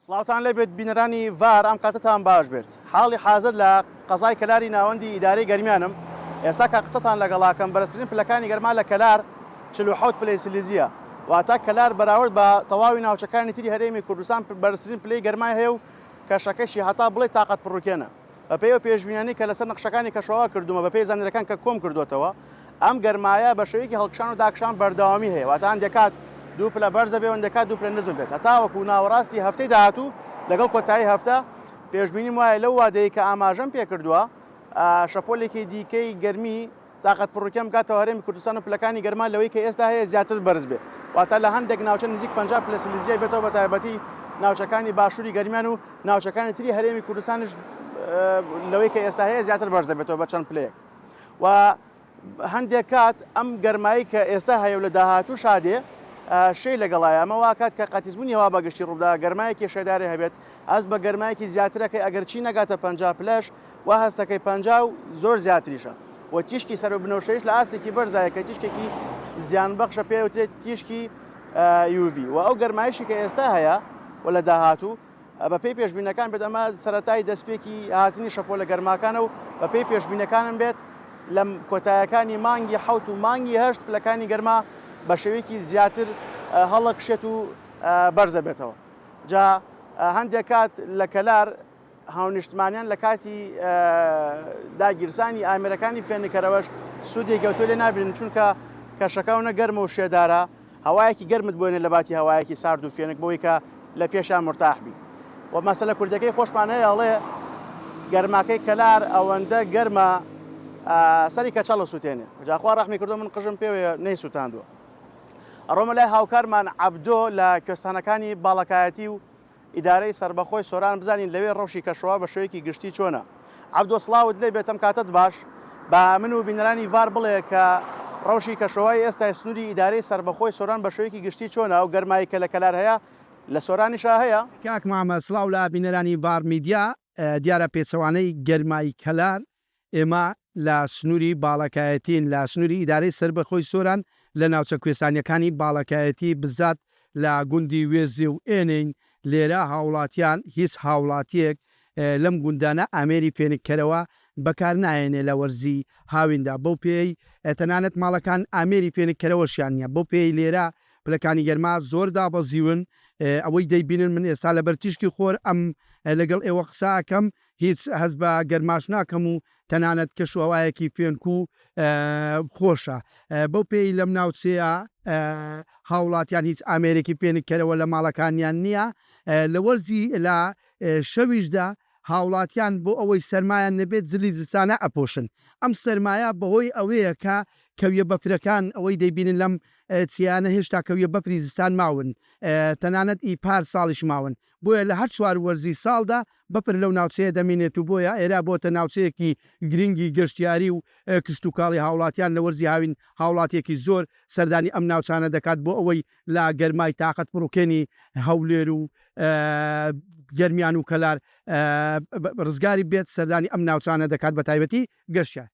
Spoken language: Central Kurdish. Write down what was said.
سڵاوتان لێبێت بینەرانی ڤار ئەم کاتتان باش بێت. حاڵی حازر لە قەزای کەلاری ناوەندی ئیدارەی گەرمیانم. ئێستا کە قسەتان لەگەڵاکەم بەرزترین پلەکانی گەرما لە کەلار 47 پلەی سیلیزیە. واتە کەلار بەراورد بە تەواوی ناوچەکانی تری هەرێمی کوردستان بەرزترین پلەی گەرمای هەیە و کەشەکەشی هەتا بڵێ تااقەت پڕوکێنە. بە پێی ئەو پێشبینیانی کە لەسەر نەخشەکانی کەشەوە کردومە بە پێی زانینەکان کە کۆم کردوتەوە، ئەم گەرمایە بە شێوەیەکی هەڵکشان و داکشان بەردەوامی هەیە. واتە هەندێکات دوو پلە بەرزە بێ و هەندێکات دوو پلە نزم بێت. هەتا وەکو ناوەڕاستی هەفتەی داهاتوو لەگەڵ کۆتایی هەفتە پێشبینیم وایە لەو وادەیە کە ئاماژەم پێ کردووە شەپۆلێکی دیکەی گەرمی تااقەت پڕوکێن بکاتەوە هەرێمی کوردستان و پلەکانی گەرمان لەوەی کە ئێستا هەیە زیاتر بەرز بێ. واتە لە هەندێک ناوچە نزیک 50 پلە سیلیزیای بێتەوە بە تایبەتی ناوچەکانی باشووری گەرمیان و ناوچەکانی تری هەرێمی کوردستانش لەوەی کە ئێستا هەیە زیاتر بەرزە بێتەوە بە چەند پلەیەک. و هەندێک کات ئەم گەرمایی کە ئێستا هەیە و لە داهاتوو شادێ شەی لەگەڵایە ئەمە وا کات کە قەتیزبوونی هەوا بەگشتی ڕوودا گەرمایەکی شێدارێ هەبێت ئەس بە گەرمایەکی زیاترەکەی ئەگەر چی نەگاتە 50 پلەش وا هەستەکەی 50 و زۆر زیاتریشە. و تیشکی سەر و بنەوشەیش لە ئاستێکی بەرزایە کە تیشکێکی زیانبەخشە پێوترێت تیشکی UV. و ئەو گەرمایشی کە ئێستا هەیە و لە داهاتوو بە پێی پێشبینەکان بێت ئەمە سەرەتای دەستپێکی هاتنی شەپۆلە گەرماکانە و بە پێی پێشبینەکانم بێت لە کۆتایەکانی مانگی حوت و مانگی هەشت پلەکانی گەرما بە شێوەیەکی زیاتر هەڵەکشێت و بەرزە بێتەوە. جا هەندێک کات لە کەلار هاونیشتمانیان لە کاتی داگیرسانی ئامێرەکانی فێنکەرەوەش سوودێک کەوتۆ لێ نابێن چونکە کەشەکەونە گەرمە و شێدارە هەوایەکی گەرمت بۆنێ لە باتی هەوایەکی سارد و فێنک بۆی کە لە پێشان مرتاحبی. و مەسەلە کوردەکەی خۆشمان هەیە ئەڵێ گەرماکەی کەلار ئەوەندە گەرمە سەری کەچەڵە سووتێنێ. جاخوا ڕەحمی کردو من قژم پێوەیە نەیسووتاندووە. ئەڕۆمە لای هاوکارمان عەبدۆ لە کوێستانەکانی باڵەکایەتی و ئیدارەی سربەخۆی سۆران بزانین لەوێ ڕەوشی کەشەوە بە شێوەیەکی گشتی چۆنە. عەبدۆ سڵاوت لێ بێتم کاتت باش بە من و بینەرانی ڤار بڵێ کە ڕەوشی کەشەوەی ئێستا سنووری ئیدارەی سربەخۆی سۆران بە شێوەیەکی گشتی چۆنە و گەرمایی کە لە کەلار هەیە لە سۆرانیشا هەیە. کاک مامە سڵاو لە بینەرانی ڤار میدیا. دیارە پێچەوانەی گەرمایی کەلار ئێمە لە سنووری باڵەکایەتین لە سنووری ئیدارەی سربەخۆی سۆران لە ناوچە کوێستانیەکانی باڵەکایەتی بزات لە گوندی وێزی و ئێنین لێرە هاوڵاتیان هیچ هاوڵاتیەک لەم گوندانە ئامێری پێنکەرەوە بەکار نایێنێ لە وەرزی هاویندا بەو پێی تەنانەت ماڵەکان ئامێری پێنکەرەوەشیان نیە. بۆ پێی لێرە پلەکانی گەرما زۆر دابەزیون. ئەوەی دەیبینن من ئێستا لە بەرتیشکی خۆر ئەم لەگەڵ ئێوە قساکەم هیچ هەست بە گەرماش ناکەم و تەنانەت کەشوهەوایەکی فێنکو خۆشە. بەو پێی لەم ناوچەیە هاوڵاتیان هیچ ئامێرێکی پێنکەرەوە لە ماڵەکانیان نییە. لە وەرزی لە شەویشدا هاوڵاتیان بۆ ئەوەی سەرمایان نەبێت زلی زستانە ئەپۆشن. ئەم سەرمایە بەهۆی ئەوەیە کە کەویە بەفرەکان ئەوەی دەیبینن لەم چیانە هێشتا کەویە بەفری زستان ماون تەنانەت ئیپار ساڵیش ماون بۆیە لە هەر چوار وەرزی ساڵدا بەفر لەو ناوچەیە دەمێنێت و بۆیە ئێرا بۆتە ناوچەیەکی گرنگی گەشتیاری و کشتتوکاڵی هاوڵاتیان لە وەرزی هاوین هاوڵاتێکی زۆر سەردانی ئەم ناوچانە دەکات بۆ ئەوەی لا گەرمای تااقەت پڕوکێنی هەولێر و گەرمیان و کەلار ڕزگاری بێت سەردانی ئەم ناوچانە دەکات بە تایبەتی گەشتیان.